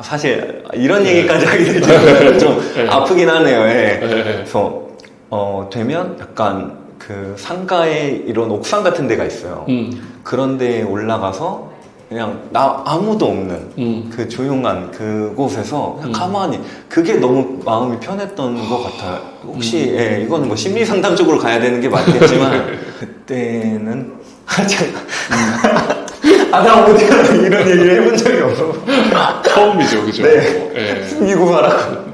사실 이런 얘기까지 하게 되면 좀 아프긴 하네요. 예. 그래서 되면 약간 그 상가에 이런 옥상 같은 데가 있어요. 그런 데에 올라가서 그냥 아무도 없는 그 조용한 그곳에서 그냥 가만히 그게 너무 마음이 편했던 것 같아요. 혹시 이거는 뭐 심리 상담 쪽으로 가야 되는 게 맞겠지만 그때는 나 어디 가서 이런 얘기를 해본 적이 없어. 처음이죠, 그죠? 네. 숨기고 말하고.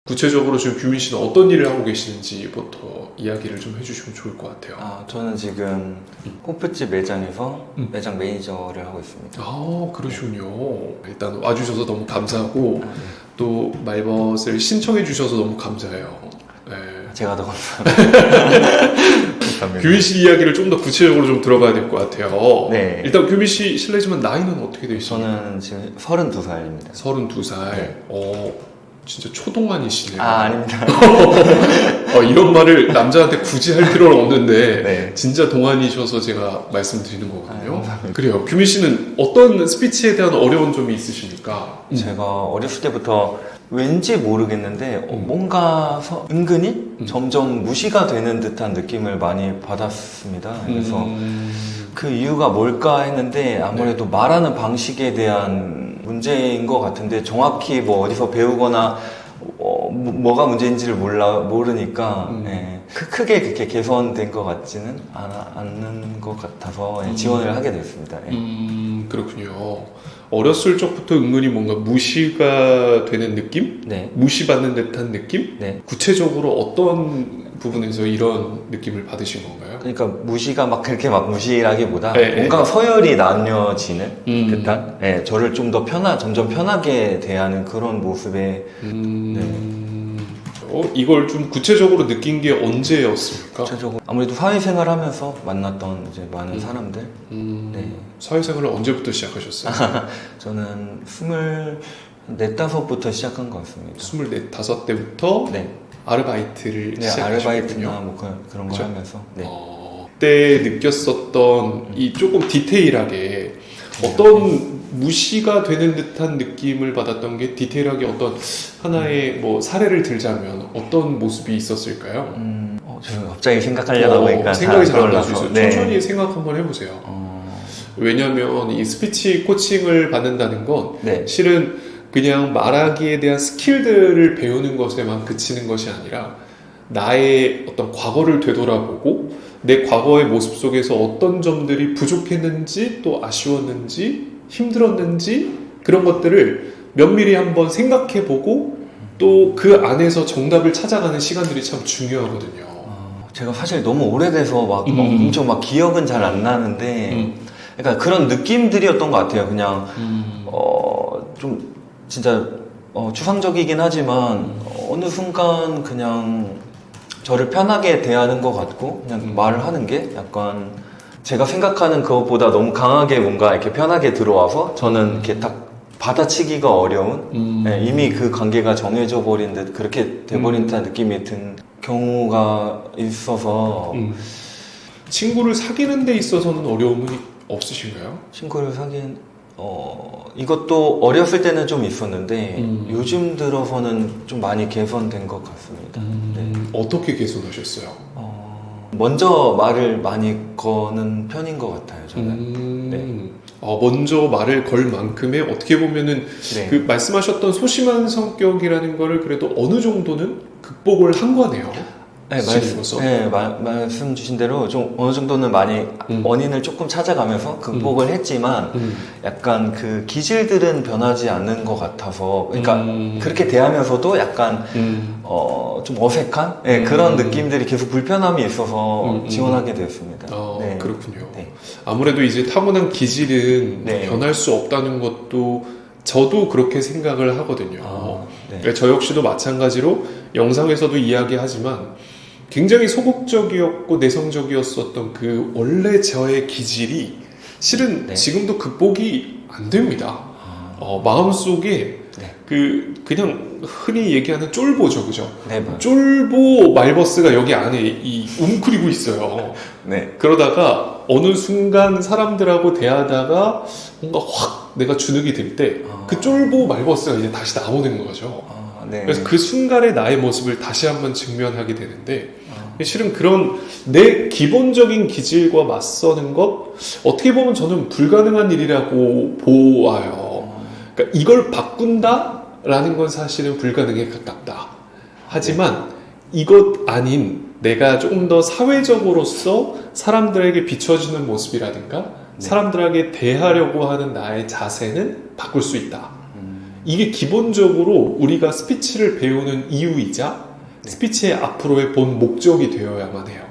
구체적으로 지금 규민 씨는 어떤 일을 하고 계시는지부터 이야기를 좀 해주시면 좋을 것 같아요. 저는 지금 호프집 매장에서 매장 매니저를 하고 있습니다. 그러시군요. 일단 와주셔서 너무 감사하고 또 말벗을 신청해 주셔서 너무 감사해요. 네. 제가 더 감사합니다. 규민 씨 이야기를 좀 더 구체적으로 좀 들어봐야 될 것 같아요. 네. 일단 규민 씨 실례지만 나이는 어떻게 되시나요? 저는 지금 32살입니다. 32살. 네. 진짜 초동안이시네요. 아닙니다. 이런 말을 남자한테 굳이 할 필요는 없는데 네. 진짜 동안이셔서 제가 말씀드리는 거거든요. 감사합니다. 그래요. 규민 씨는 어떤 스피치에 대한 어려운 점이 있으십니까? 제가 어렸을 때부터 왠지 모르겠는데 뭔가 은근히 점점 무시가 되는 듯한 느낌을 많이 받았습니다. 그래서 그 이유가 뭘까 했는데 아무래도 말하는 방식에 대한 문제인 것 같은데 정확히 뭐 어디서 배우거나 뭐가 문제인지를 모르니까 크게 그렇게 개선된 것 같지는 않는 것 같아서 지원을 하게 됐습니다. 그렇군요. 어렸을 적부터 은근히 뭔가 무시가 되는 느낌? 네. 무시받는 듯한 느낌? 네. 구체적으로 어떤 부분에서 이런 느낌을 받으신 건가요? 그러니까 무시가 막 그렇게 막 무시라기보다 네, 뭔가 서열이 나뉘어지는 듯한 저를 좀 더 점점 편하게 대하는 그런 모습에 이걸 좀 구체적으로 느낀 게 언제였습니까? 구체적으로 아무래도 사회생활 하면서 만났던 이제 많은 사람들. 네. 사회생활을 언제부터 시작하셨어요? 저는 24~5부터 시작한 것 같습니다. 24, 5때부터 네. 아르바이트를 네, 시작하셨군요. 아르바이트나 뭐 그런 거 그렇죠? 하면서. 네. 그때 느꼈었던 이 조금 디테일하게 어떤 무시가 되는 듯한 느낌을 받았던 게 디테일하게 어떤 하나의 뭐 사례를 들자면 어떤 모습이 있었을까요? 제가 갑자기 생각하려다 보니까 생각이 잘 안 떠올라서. 나주세요. 네. 천천히 생각 한번 해보세요. 왜냐하면 이 스피치 코칭을 받는다는 건 네. 실은 그냥 말하기에 대한 스킬들을 배우는 것에만 그치는 것이 아니라 나의 어떤 과거를 되돌아보고 내 과거의 모습 속에서 어떤 점들이 부족했는지 또 아쉬웠는지 힘들었는지 그런 것들을 면밀히 한번 생각해보고 또 그 안에서 정답을 찾아가는 시간들이 참 중요하거든요. 제가 사실 너무 오래돼서 막 엄청 막 기억은 잘 안 나는데 그러니까 그런 느낌들이었던 것 같아요. 그냥 좀 진짜 추상적이긴 하지만 어느 순간 그냥 저를 편하게 대하는 것 같고 그냥 말을 하는 게 약간 제가 생각하는 그것보다 너무 강하게 뭔가 이렇게 편하게 들어와서 저는 이렇게 딱 받아치기가 어려운 이미 그 관계가 정해져 버린 듯 그렇게 돼버린 듯한 느낌이 든 경우가 있어서 친구를 사귀는 데 있어서는 어려움은 없으신가요? 친구를 사귄 이것도 어렸을 때는 좀 있었는데 요즘 들어서는 좀 많이 개선된 것 같습니다. 네. 어떻게 개선하셨어요? 먼저 말을 많이 거는 편인 것 같아요, 저는. 네. 먼저 말을 걸 만큼의 어떻게 보면은 네. 그 말씀하셨던 소심한 성격이라는 거를 그래도 어느 정도는 극복을 한 거네요. 네, 말씀 주신 대로 좀 어느 정도는 많이 원인을 조금 찾아가면서 극복을 했지만 약간 그 기질들은 변하지 않는 것 같아서 그러니까 그렇게 대하면서도 약간 좀 어색한 그런 느낌들이 계속 불편함이 있어서 지원하게 되었습니다. 네. 그렇군요. 네. 아무래도 이제 타고난 기질은 네. 변할 수 없다는 것도 저도 그렇게 생각을 하거든요. 네. 그러니까 저 역시도 마찬가지로 영상에서도 이야기하지만 굉장히 소극적이었고 내성적이었었던 그 원래 저의 기질이 실은 네. 지금도 극복이 안 됩니다. 마음속에 그냥 흔히 얘기하는 쫄보죠, 그죠? 네, 쫄보 말버스가 여기 안에 웅크리고 있어요. 네. 그러다가 어느 순간 사람들하고 대하다가 뭔가 확 내가 주눅이 들 때 그 쫄보 말버스가 이제 다시 나오는 거죠. 네. 그래서 그 순간의 나의 모습을 다시 한번 직면하게 되는데 실은 그런 내 기본적인 기질과 맞서는 것 어떻게 보면 저는 불가능한 일이라고 보아요. 그러니까 이걸 바꾼다라는 건 사실은 불가능에 가깝다. 하지만 이것 아닌 내가 조금 더 사회적으로서 사람들에게 비춰지는 모습이라든가 사람들에게 대하려고 하는 나의 자세는 바꿀 수 있다. 이게 기본적으로 우리가 스피치를 배우는 이유이자 스피치의 앞으로의 본 목적이 되어야만 해요.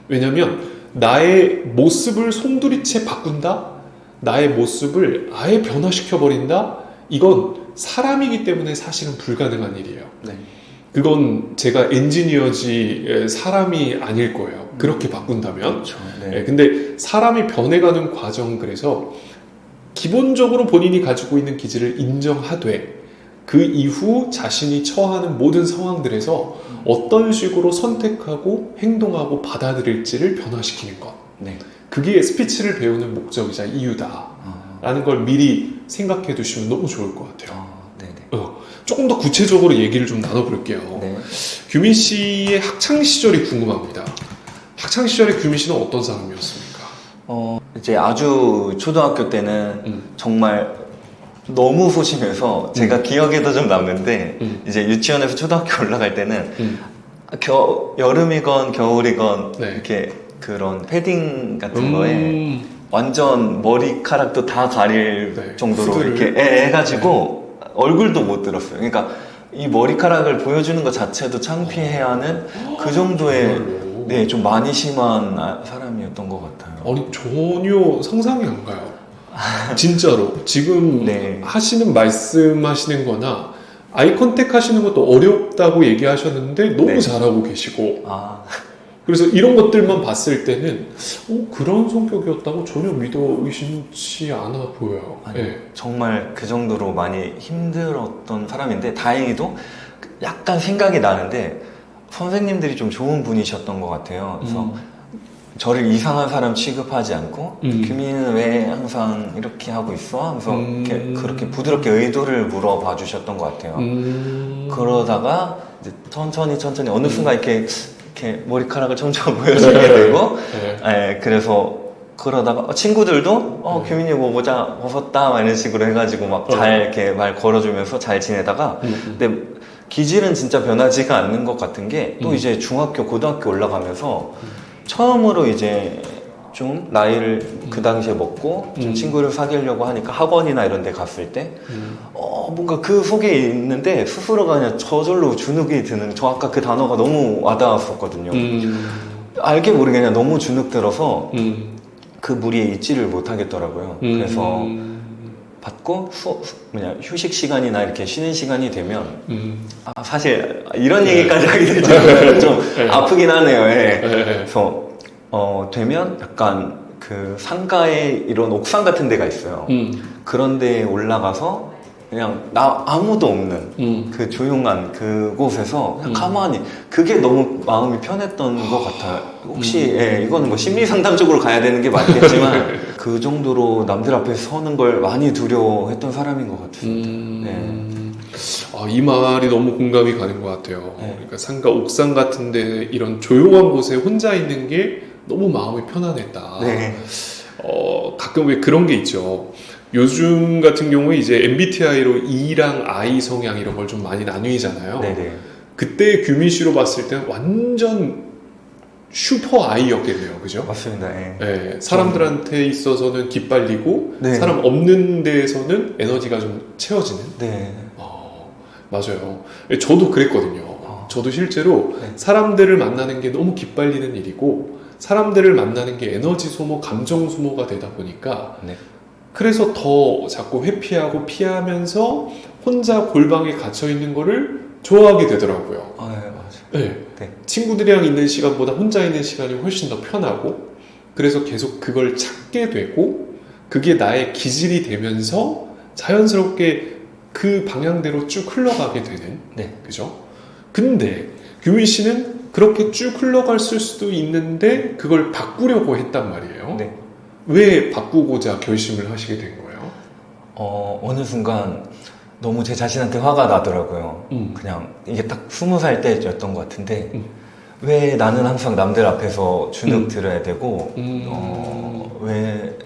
왜냐하면 나의 모습을 송두리째 바꾼다? 나의 모습을 아예 변화시켜버린다? 이건 사람이기 때문에 사실은 불가능한 일이에요. 네. 그건 제가 엔지니어지 사람이 아닐 거예요. 그렇게 바꾼다면. 그렇죠. 네. 근데 사람이 변해가는 과정 그래서 기본적으로 본인이 가지고 있는 기질을 인정하되 그 이후 자신이 처하는 모든 상황들에서 어떤 식으로 선택하고 행동하고 받아들일지를 변화시키는 것. 네. 그게 스피치를 배우는 목적이자 이유다. 라는 걸 미리 생각해 두시면 너무 좋을 것 같아요. 네네. 조금 더 구체적으로 얘기를 좀 나눠볼게요. 네. 규민 씨의 학창 시절이 궁금합니다. 학창 시절에 규민 씨는 어떤 사람이었습니까? 이제 아주 초등학교 때는 정말 너무 소심해서 제가 기억에도 좀 남는데 이제 유치원에서 초등학교 올라갈 때는 여름이건 겨울이건 네. 이렇게 그런 패딩 같은 거에 완전 머리카락도 다 가릴 네, 정도로 후드를. 이렇게 해가지고 얼굴도 못 들었어요. 그러니까 이 머리카락을 보여주는 것 자체도 창피해야 하는 그 정도의 정말로? 네, 좀 많이 심한 사람이었던 것 같아요. 아니 전혀 상상이 안 가요. 진짜로 지금 네. 하시는 말씀하시는 거나 아이 컨택 하시는 것도 어렵다고 얘기하셨는데 너무 네. 잘하고 계시고 아, 그래서 이런 것들만 봤을 때는 그런 성격이었다고 전혀 믿어 의심치 않아 보여요. 아니, 네. 정말 그 정도로 많이 힘들었던 사람인데 다행히도 약간 생각이 나는데 선생님들이 좀 좋은 분이셨던 것 같아요. 그래서 저를 이상한 사람 취급하지 않고 규민은 왜 항상 이렇게 하고 있어? 하면서 이렇게 그렇게 부드럽게 의도를 물어봐 주셨던 것 같아요. 그러다가 이제 천천히 어느 순간 이렇게 머리카락을 점점 보여주게 되고 그래서 그러다가 친구들도 규민이 뭐 모자 벗었다 막 이런 식으로 해가지고 막 잘 이렇게 말 걸어주면서 잘 지내다가 근데 기질은 진짜 변하지가 않는 것 같은 게 또 이제 중학교 고등학교 올라가면서 처음으로 이제 좀 나이를 그 당시에 먹고 좀 친구를 사귀려고 하니까 학원이나 이런 데 갔을 때 뭔가 그 속에 있는데 스스로가 그냥 저절로 주눅이 드는 저 아까 그 단어가 너무 와닿았었거든요. 알게 모르게 그냥 너무 주눅 들어서 그 무리에 있지를 못하겠더라고요. 그래서 받고 휴식 시간이나 이렇게 쉬는 시간이 되면 사실 이런 얘기까지 하게 될지 좀 아프긴 하네요. 그래서 되면 약간 그 상가에 이런 옥상 같은 데가 있어요. 그런 데에 올라가서 그냥 아무도 없는 그 조용한 그곳에서 그냥 가만히 그게 너무 마음이 편했던 것 같아요. 혹시 이거는 뭐 심리 상담적으로 가야 되는 게 맞겠지만 그 정도로 남들 앞에서 서는 걸 많이 두려워했던 사람인 것 같습니다. 이 말이 너무 공감이 가는 것 같아요. 그러니까 상가 옥상 같은데 이런 조용한 곳에 혼자 있는 게 너무 마음이 편안했다. 가끔 왜 그런 게 있죠. 요즘 같은 경우에 이제 MBTI로 E랑 I 성향 이런 걸 좀 많이 나뉘잖아요. 그때 규민 씨로 봤을 때는 완전 슈퍼 I였겠네요. 그죠? 맞습니다. 사람들한테 있어서는 기빨리고 사람 없는 데에서는 에너지가 좀 채워지는? 맞아요. 저도 그랬거든요. 저도 실제로 사람들을 만나는 게 너무 기빨리는 일이고 사람들을 만나는 게 에너지 소모, 감정 소모가 되다 보니까 그래서 더 자꾸 회피하고 피하면서 혼자 골방에 갇혀 있는 거를 좋아하게 되더라고요. 맞아요. 친구들이랑 있는 시간보다 혼자 있는 시간이 훨씬 더 편하고 그래서 계속 그걸 찾게 되고 그게 나의 기질이 되면서 자연스럽게 그 방향대로 쭉 흘러가게 되는 그죠? 근데 규민 씨는 그렇게 쭉 흘러갈 수도 있는데 그걸 바꾸려고 했단 말이에요. 거잖아요. 네. 왜 바꾸고자 결심을 하시게 된 거예요? 어느 순간 너무 제 자신한테 화가 나더라고요. 그냥 이게 딱 20살 때였던 것 같은데 왜 나는 항상 남들 앞에서 주눅 들어야 되고 왜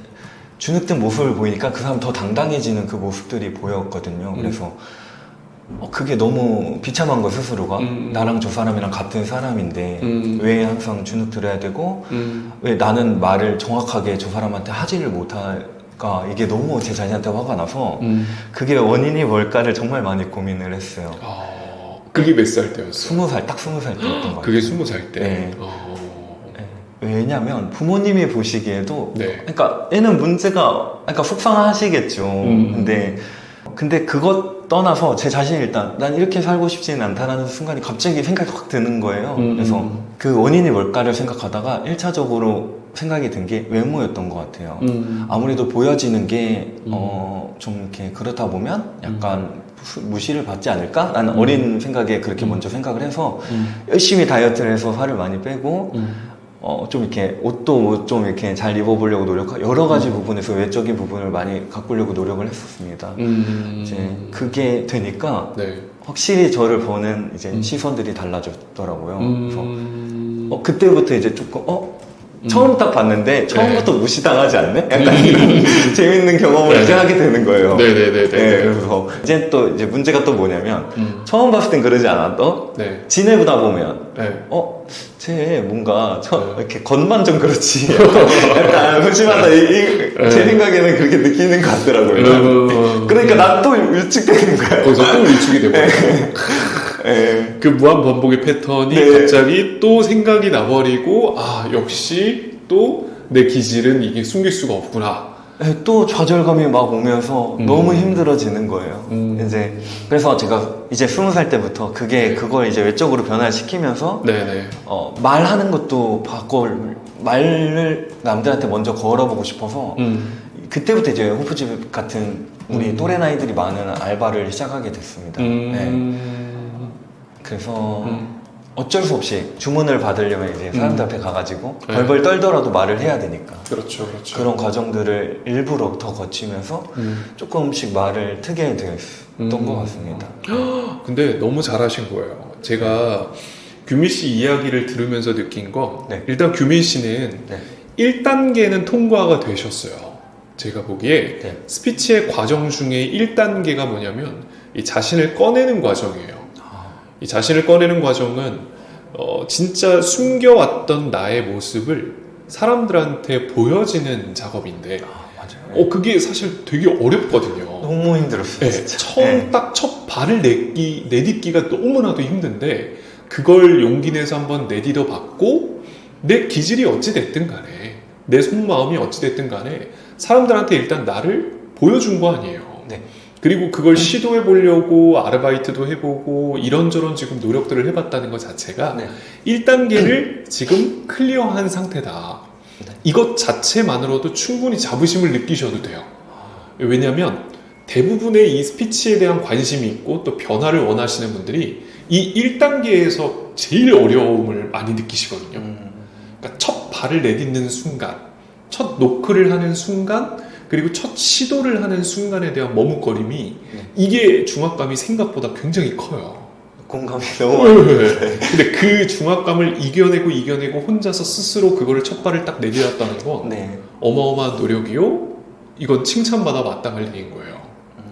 주눅든 모습을 보이니까 그 사람 더 당당해지는 그 모습들이 보였거든요. 그래서 그게 너무 비참한 거 스스로가 나랑 저 사람이랑 같은 사람인데 왜 항상 주눅 들어야 되고 왜 나는 말을 정확하게 저 사람한테 하지를 못할까 이게 너무 제 자신한테 화가 나서 그게 원인이 뭘까를 정말 많이 고민을 했어요. 그게 몇 살 때였어요? 20살, 딱 20살 때였던 것 같아요. 그게 20살 때? 네. 왜냐면 부모님이 보시기에도 네. 그러니까 애는 문제가 그러니까 속상하시겠죠. 근데 그것 떠나서 제 자신이 일단 난 이렇게 살고 싶지는 않다라는 순간이 갑자기 생각이 확 드는 거예요. 그래서 그 원인이 뭘까를 생각하다가 1차적으로 생각이 든 게 외모였던 것 같아요. 아무래도 보여지는 게 좀 이렇게 그렇다 보면 약간 무시를 받지 않을까? 라는 어린 생각에 그렇게 먼저 생각을 해서 열심히 다이어트를 해서 살을 많이 빼고 좀 이렇게 옷도 좀 이렇게 잘 입어보려고 노력하고 여러 가지 부분에서 외적인 부분을 많이 가꾸려고 노력을 했었습니다. 이제 그게 되니까 네. 확실히 저를 보는 이제 시선들이 달라졌더라고요. 그래서 그때부터 이제 조금 처음 딱 봤는데 처음부터 무시당하지 않네? 약간 이런 재밌는 경험을 이제 하게 되는 거예요. 네네네. 네, 그래서 이제 또 이제 문제가 또 뭐냐면 처음 봤을 땐 그러지 않아도 네. 지내보다 보면 네. 쟤 뭔가 이렇게 겉만 좀 그렇지 약간 소심하다 제 생각에는 그렇게 느끼는 것 같더라고요. 그러니까 난 또 위축되는 거야. 거기서 또 위축이 되고 그 무한 반복의 패턴이 갑자기 또 생각이 나버리고 역시 또 내 기질은 이게 숨길 수가 없구나. 또 좌절감이 막 오면서 너무 힘들어지는 거예요. 이제 그래서 제가 이제 20살 때부터 그걸 이제 외적으로 변화시키면서 네네. 말하는 것도 말을 남들한테 먼저 걸어보고 싶어서 그때부터 이제 호프집 같은 우리 또래 나이들이 많은 알바를 시작하게 됐습니다. 네. 그래서 어쩔 수 없이 주문을 받으려면 이제 사람들 앞에 가가지고 벌벌 떨더라도 말을 해야 되니까. 그렇죠, 그렇죠. 그런 과정들을 일부러 더 거치면서 조금씩 말을 트게 되었던 것 같습니다. 근데 너무 잘하신 거예요. 제가 규민 씨 이야기를 들으면서 느낀 건 일단 규민 씨는 1단계는 통과가 되셨어요. 제가 보기에 스피치의 과정 중에 1단계가 뭐냐면 이 자신을 꺼내는 과정이에요. 이 자신을 꺼내는 과정은 진짜 숨겨왔던 나의 모습을 사람들한테 보여지는 작업인데 맞아요. 그게 사실 되게 어렵거든요. 너무 힘들었어요. 진짜. 처음 딱 첫 발을 내딛기가 너무나도 힘든데 그걸 용기 내서 한번 내딛어 봤고 내 기질이 어찌됐든 간에 내 속마음이 어찌됐든 간에 사람들한테 일단 나를 보여준 거 아니에요. 그리고 그걸 시도해 보려고 아르바이트도 해보고 이런저런 지금 노력들을 해봤다는 것 자체가 1단계를 지금 클리어한 상태다. 이것 자체만으로도 충분히 자부심을 느끼셔도 돼요. 왜냐하면 대부분의 이 스피치에 대한 관심이 있고 또 변화를 원하시는 분들이 이 1단계에서 제일 어려움을 많이 느끼시거든요. 그러니까 첫 발을 내딛는 순간, 첫 노크를 하는 순간, 그리고 첫 시도를 하는 순간에 대한 머뭇거림이 이게 중압감이 생각보다 굉장히 커요. 공감이 너무 많이 돼요. 근데 그 중압감을 이겨내고 혼자서 스스로 그거를 첫 발을 딱 내딛었다는 건 어마어마한 노력이요. 이건 칭찬받아 마땅할 일인 거예요.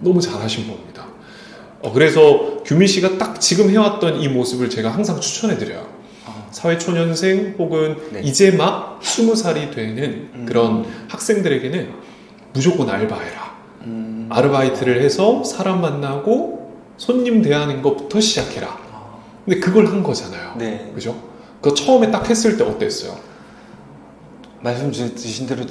너무 잘하신 겁니다. 그래서 규민 씨가 딱 지금 해왔던 이 모습을 제가 항상 추천해드려요. 사회초년생 혹은 이제 막 20살이 되는 그런 학생들에게는 무조건 알바해라. 아르바이트를 해서 사람 만나고 손님 대하는 것부터 시작해라. 근데 그걸 한 거잖아요. 그죠? 그거 처음에 딱 했을 때 어땠어요? 말씀 주신 대로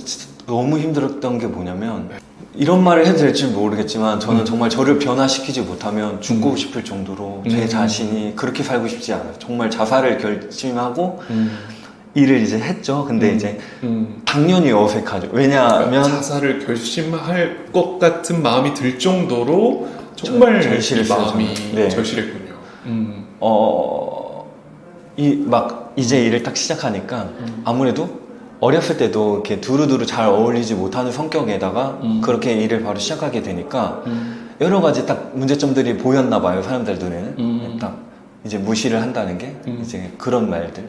너무 힘들었던 게 뭐냐면 이런 말을 해도 될지 모르겠지만 저는 정말 저를 변화시키지 못하면 죽고 싶을 정도로 제 자신이 그렇게 살고 싶지 않아요. 정말 자살을 결심하고 일을 이제 했죠. 근데 이제 당연히 어색하죠. 왜냐하면 자살을 결심할 것 같은 마음이 들 정도로 정말 절실했어요, 마음이 네. 절실했군요. 이제 일을 딱 시작하니까 아무래도 어렸을 때도 이렇게 두루두루 잘 어울리지 못하는 성격에다가 그렇게 일을 바로 시작하게 되니까 여러 가지 딱 문제점들이 보였나 봐요, 사람들 눈에는. 딱 이제 무시를 한다는 게 이제 그런 말들.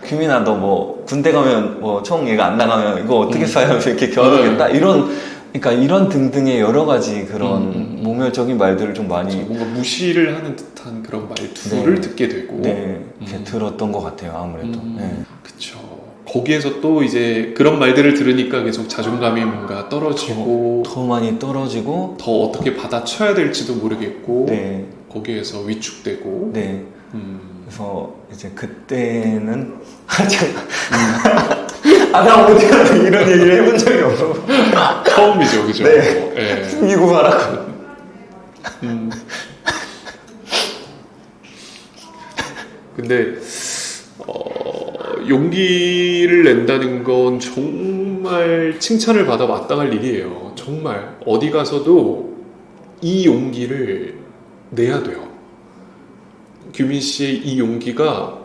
규민아, 너 뭐 군대 가면 뭐 총 얘가 안 나가면 이거 어떻게 써야면서 이렇게 겨루겠다 이런, 그러니까 이런 등등의 여러 가지 그런 모멸적인 말들을 좀 많이 뭔가 무시를 하는 듯한 그런 말투를 네. 듣게 되고 네, 이렇게 들었던 것 같아요, 아무래도. 네. 그쵸. 거기에서 또 이제 그런 말들을 들으니까 계속 자존감이 뭔가 떨어지고 더 많이 떨어지고 더 어떻게 받아쳐야 될지도 모르겠고 네, 거기에서 위축되고 네. 음. 그래서 이제 그때는 나 어디 가서 이런 얘기를 해본 적이 없어. 처음이죠, 그죠? 네. 예. 숨기고 말하고. 근데 용기를 낸다는 건 정말 칭찬을 받아 마땅할 일이에요. 정말 어디 가서도 이 용기를 내야 돼요. 규민 씨의 이 용기가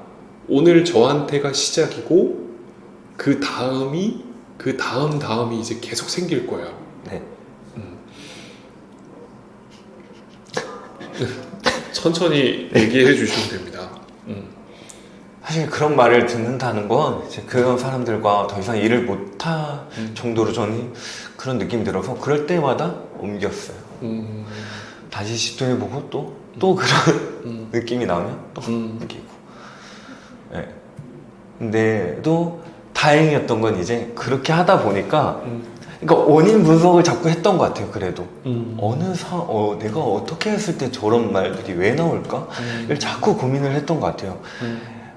오늘 저한테가 시작이고 그 다음이 그 다음이 이제 계속 생길 거예요. 네. 천천히 얘기해 주시면 됩니다. 사실 그런 말을 듣는다는 건 이제 그런 사람들과 더 이상 일을 못할 정도로 저는 그런 느낌이 들어서 그럴 때마다 옮겼어요. 다시 시도해보고 또 그런 느낌이 나면 또 느끼고. 네. 근데 또 다행이었던 건 이제 그렇게 하다 보니까 그러니까 원인 분석을 자꾸 했던 것 같아요. 그래도 내가 어떻게 했을 때 저런 말들이 왜 나올까? 를 자꾸 고민을 했던 것 같아요.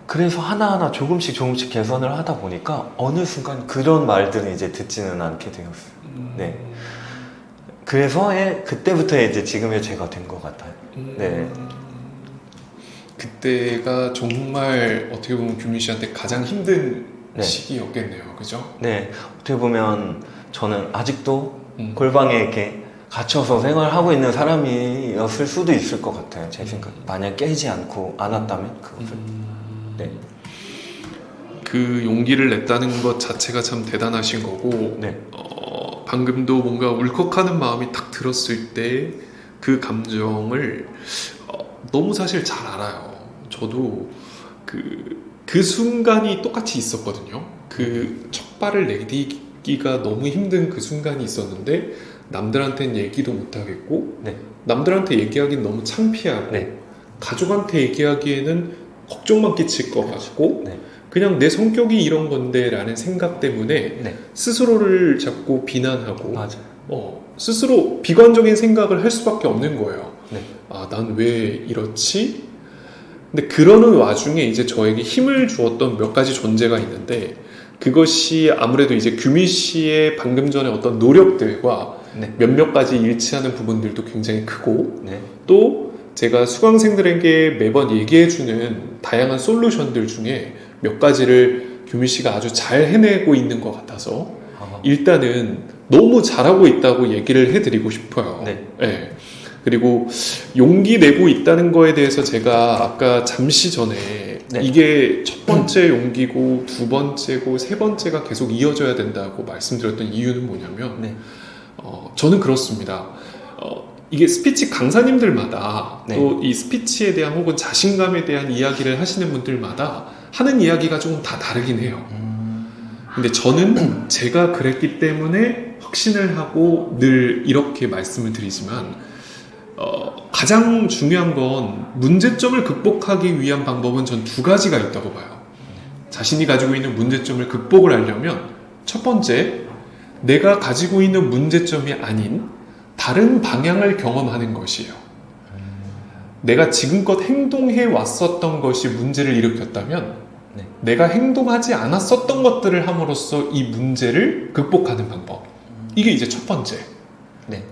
그래서 하나하나 조금씩 개선을 하다 보니까 어느 순간 그런 말들은 이제 듣지는 않게 되었어요. 네. 그래서 그때부터 이제 지금의 제가 된 것 같아요. 네. 그때가 정말 어떻게 보면 규민 씨한테 가장 힘든 네. 시기였겠네요, 그죠? 네. 어떻게 보면 저는 아직도 골방에 이렇게 갇혀서 생활하고 있는 사람이었을 수도 있을 것 같아요. 제 생각. 만약 깨지 않았다면 그것을. 네. 그 용기를 냈다는 것 자체가 참 대단하신 거고 네. 방금도 뭔가 울컥하는 마음이 딱 들었을 때 그 감정을 너무 사실 잘 알아요. 저도 그 순간이 똑같이 있었거든요. 그 첫 발을 내디기가 너무 힘든 그 순간이 있었는데 남들한테는 얘기도 못하겠고 네. 남들한테 얘기하기는 너무 창피하고 네. 가족한테 얘기하기에는 걱정만 끼칠 것 같고 네. 그냥 내 성격이 이런 건데 라는 생각 때문에 네. 스스로를 자꾸 비난하고 맞아요. 스스로 비관적인 생각을 할 수밖에 없는 거예요. 네. 난 왜 이렇지? 근데 그러는 와중에 이제 저에게 힘을 주었던 몇 가지 존재가 있는데 그것이 아무래도 이제 규민 씨의 방금 전에 어떤 노력들과 네. 몇몇 가지 일치하는 부분들도 굉장히 크고 네. 또 제가 수강생들에게 매번 얘기해주는 다양한 솔루션들 중에 몇 가지를 규민 씨가 아주 잘 해내고 있는 것 같아서 일단은 너무 잘하고 있다고 얘기를 해드리고 싶어요. 네. 네. 그리고 용기 내고 있다는 거에 대해서 제가 아까 잠시 전에 네. 이게 첫 번째 용기고 두 번째고 세 번째가 계속 이어져야 된다고 말씀드렸던 이유는 뭐냐면 네. 저는 그렇습니다. 이게 스피치 강사님들마다 네. 또 이 스피치에 대한 혹은 자신감에 대한 이야기를 하시는 분들마다 하는 이야기가 조금 다 다르긴 해요. 근데 저는 제가 그랬기 때문에 확신을 하고 늘 이렇게 말씀을 드리지만 가장 중요한 건 문제점을 극복하기 위한 방법은 전 두 가지가 있다고 봐요. 자신이 가지고 있는 문제점을 극복을 하려면 첫 번째, 내가 가지고 있는 문제점이 아닌 다른 방향을 경험하는 것이에요. 내가 지금껏 행동해 왔었던 것이 문제를 일으켰다면 네. 내가 행동하지 않았었던 것들을 함으로써 이 문제를 극복하는 방법. 이게 이제 첫 번째. 네.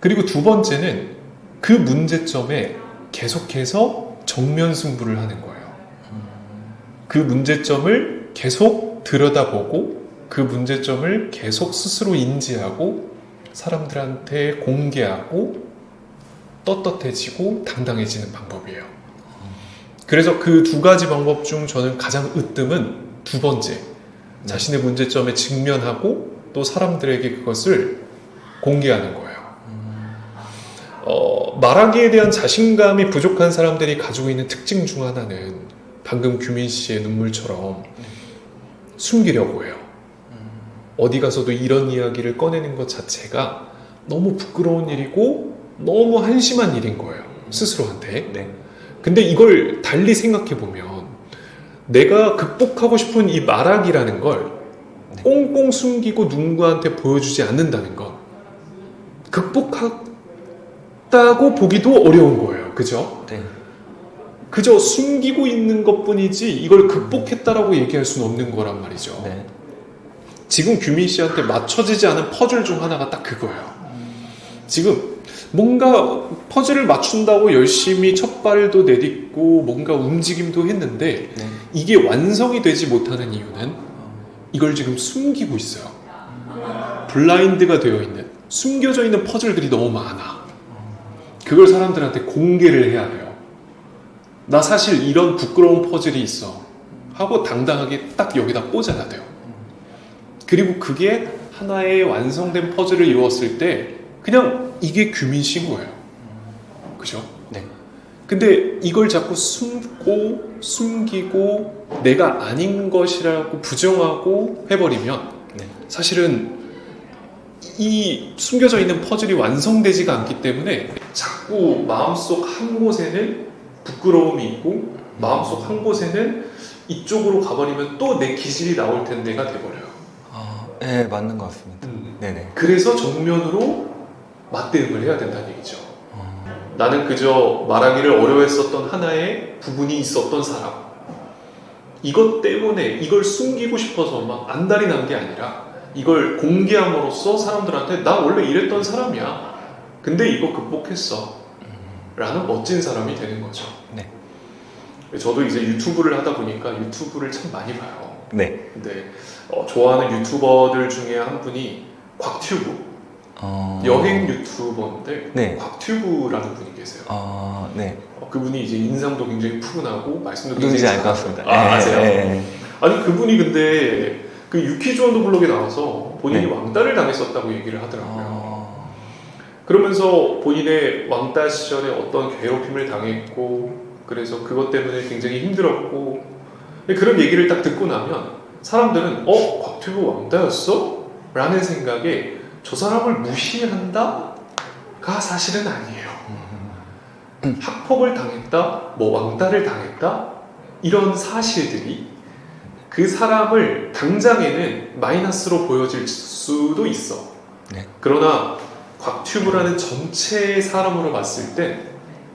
그리고 두 번째는 그 문제점에 계속해서 정면 승부를 하는 거예요. 그 문제점을 계속 들여다보고 그 문제점을 계속 스스로 인지하고 사람들한테 공개하고 떳떳해지고 당당해지는 방법이에요. 그래서 그 두 가지 방법 중 저는 가장 으뜸은 두 번째, 자신의 문제점에 직면하고 또 사람들에게 그것을 공개하는 거예요. 말하기에 대한 자신감이 부족한 사람들이 가지고 있는 특징 중 하나는 방금 규민 씨의 눈물처럼 숨기려고 해요. 어디 가서도 이런 이야기를 꺼내는 것 자체가 너무 부끄러운 일이고 너무 한심한 일인 거예요. 스스로한테. 네. 근데 이걸 달리 생각해보면 내가 극복하고 싶은 이 말하기라는 걸 꽁꽁 숨기고 누군가한테 보여주지 않는다는 건 극복했다고 보기도 어려운 거예요. 그죠? 네. 그저 숨기고 있는 것뿐이지 이걸 극복했다라고 얘기할 수는 없는 거란 말이죠. 네. 지금 규민 씨한테 맞춰지지 않은 퍼즐 중 하나가 딱 그거예요. 지금 뭔가 퍼즐을 맞춘다고 열심히 첫 발도 내딛고 뭔가 움직임도 했는데 네. 이게 완성이 되지 못하는 이유는 이걸 지금 숨기고 있어요. 블라인드가 되어 있는, 숨겨져 있는 퍼즐들이 너무 많아. 그걸 사람들한테 공개를 해야 돼요. 나 사실 이런 부끄러운 퍼즐이 있어 하고 당당하게 딱 여기다 꽂아야 돼요. 그리고 그게 하나의 완성된 퍼즐을 이루었을 때 그냥 이게 규민 씨인 거예요. 그죠? 네. 근데 이걸 자꾸 숨고 숨기고 내가 아닌 것이라고 부정하고 해버리면 네. 사실은 이 숨겨져 있는 퍼즐이 완성되지가 않기 때문에 자꾸 마음속 한 곳에는 부끄러움이 있고 마음속 한 곳에는 이쪽으로 가버리면 또 내 기질이 나올 텐데가 돼버려요. 네, 맞는 것 같습니다. 네네. 그래서 정면으로 맞대응을 해야 된다는 얘기죠. 나는 그저 말하기를 어려워했었던 하나의 부분이 있었던 사람. 이것 때문에 이걸 숨기고 싶어서 막 안달이 난 게 아니라 이걸 공개함으로써 사람들한테 나 원래 이랬던 사람이야. 근데 이거 극복했어. 라는 멋진 사람이 되는 거죠. 네. 저도 이제 유튜브를 하다 보니까 유튜브를 참 많이 봐요. 네. 근데 좋아하는 유튜버들 중에 한 분이 곽튜브 여행 유튜버인데 네. 곽튜브라는 분이 계세요. 네. 그분이 이제 인상도 굉장히 푸근하고 말씀도 누군지 굉장히 알 것 같습니다. 아세요? 네. 아니 그분이 근데 그 유퀴즈 원더 블록에 나와서 본인이 네. 왕따를 당했었다고 얘기를 하더라고요. 그러면서 본인의 왕따 시절에 어떤 괴롭힘을 당했고 그래서 그것 때문에 굉장히 힘들었고 그런 얘기를 딱 듣고 나면 사람들은 곽튜브 왕따였어? 라는 생각에 저 사람을 무시한다? 가 사실은 아니에요. 학폭을 당했다? 뭐 왕따를 당했다? 이런 사실들이 그 사람을 당장에는 마이너스로 보여질 수도 있어. 네. 그러나 곽튜브라는 전체 사람으로 봤을 때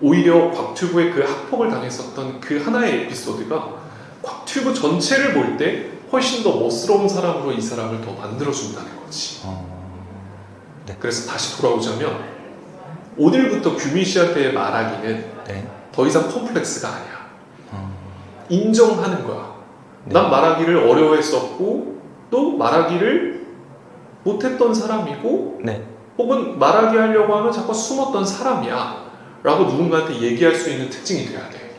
오히려 곽튜브의 그 학폭을 당했었던 그 하나의 에피소드가 곽튜브 전체를 볼 때 훨씬 더 멋스러운 사람으로 이 사람을 더 만들어준다는 거지. 네. 그래서 다시 돌아오자면 오늘부터 규민 씨한테 말하기는 네. 더 이상 컴플렉스가 아니야. 인정하는 거야. 네. 난 말하기를 어려워했었고 또 말하기를 못했던 사람이고 네. 혹은 말하기 하려고 하면 자꾸 숨었던 사람이야 라고 누군가한테 얘기할 수 있는 특징이 돼야 돼.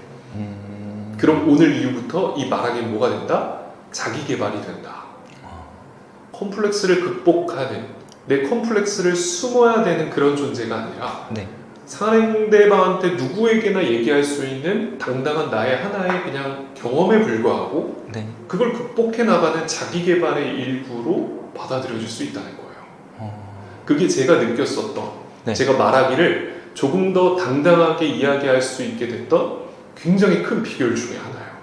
그럼 오늘 이후부터 이 말하기는 뭐가 된다? 자기 개발이 된다. 컴플렉스를 극복하는 내 컴플렉스를 숨어야 되는 그런 존재가 아니라 네. 상대방한테 누구에게나 얘기할 수 있는 당당한 나의 하나의 그냥 경험에 불과하고 네. 그걸 극복해 나가는 자기 개발의 일부로 받아들여질 수 있다는 거예요. 그게 제가 느꼈었던 네. 제가 말하기를 조금 더 당당하게 이야기할 수 있게 됐던 굉장히 큰 비결 중에 하나예요.